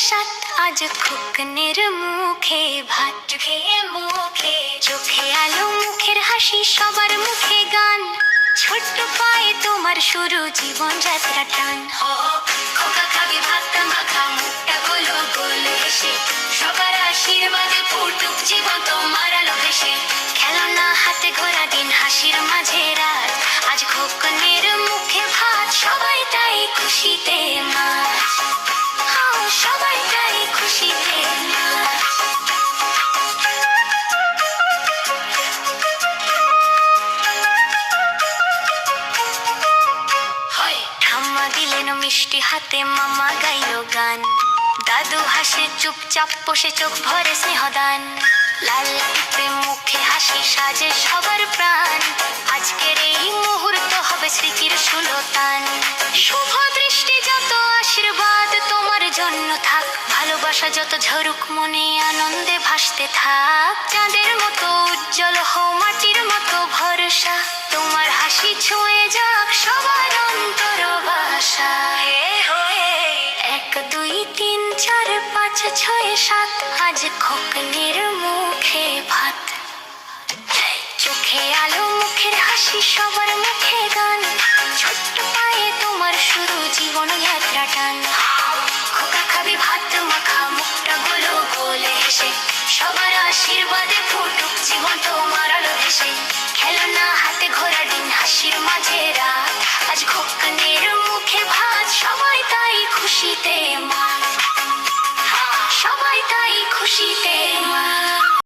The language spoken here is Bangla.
সাত, আজ খোকনের মুখে ভাত, খেয়ে মুখে চোখে আলো, মুখের হাসি, সবার মুখে গান। ছোট্ট পায়ে তোমার শুরু জীবন যাত্রা টান। খোকা খাবি ভাত মাখা, মুখটা গোলো গোল হেসে, সবার আশীর্বাদে ফুটুক জীবন তোমার আলো ভেসে। খেলনা হাতে ঘোরা দিন, হাসির মাঝে রাত, আজ খোকনের মুখে ভাত, সবাই তাই খুশিতে মাত। সবাই তাই খুশিতে মাত। ঠাম্মা দিলেন মিষ্টি হাতে, মামা গাইলো গান, দাদু হাসে চুপচাপ বসে, চোখ ভরে স্নেহদান। লাল টিপে মুখে হাসি, সাজে সবার প্রাণ, আজকের এই মুহূর্ত হবে স্মৃতির সুলতান। শুভ দৃষ্টি যত, আশীর্বাদ তোমার জন্য থাক, ভালোবাসা যত ঝরুক মনে, আনন্দে ভাসতে থাক। চাঁদের মতো উজ্জ্বল হও, মাটির মতো ভরসা, তোমার হাসি ছুঁয়ে যাক সবার অন্তর বাসা। এক দুই তিন চার পাঁচ ছয় সাত, আজ খোকনের মুখে ভাত, চোখে আলো, মুখের হাসি, সবার মুখে গান। ছোট্ট পায়ে তোমার শুরু জীবন যাত্রা টান। খোকা খাবি ভাত মাখা, মুখটা গোলো গোল হেসে, সবার আশীর্বাদে ফুটুক জীবন তোমার আলো ভেসে। খেলনা হাতে ঘোরা দিন, হাসির মাঝে রাত, আজ খোকনের মুখে ভাত, সবাই তাই খুশিতে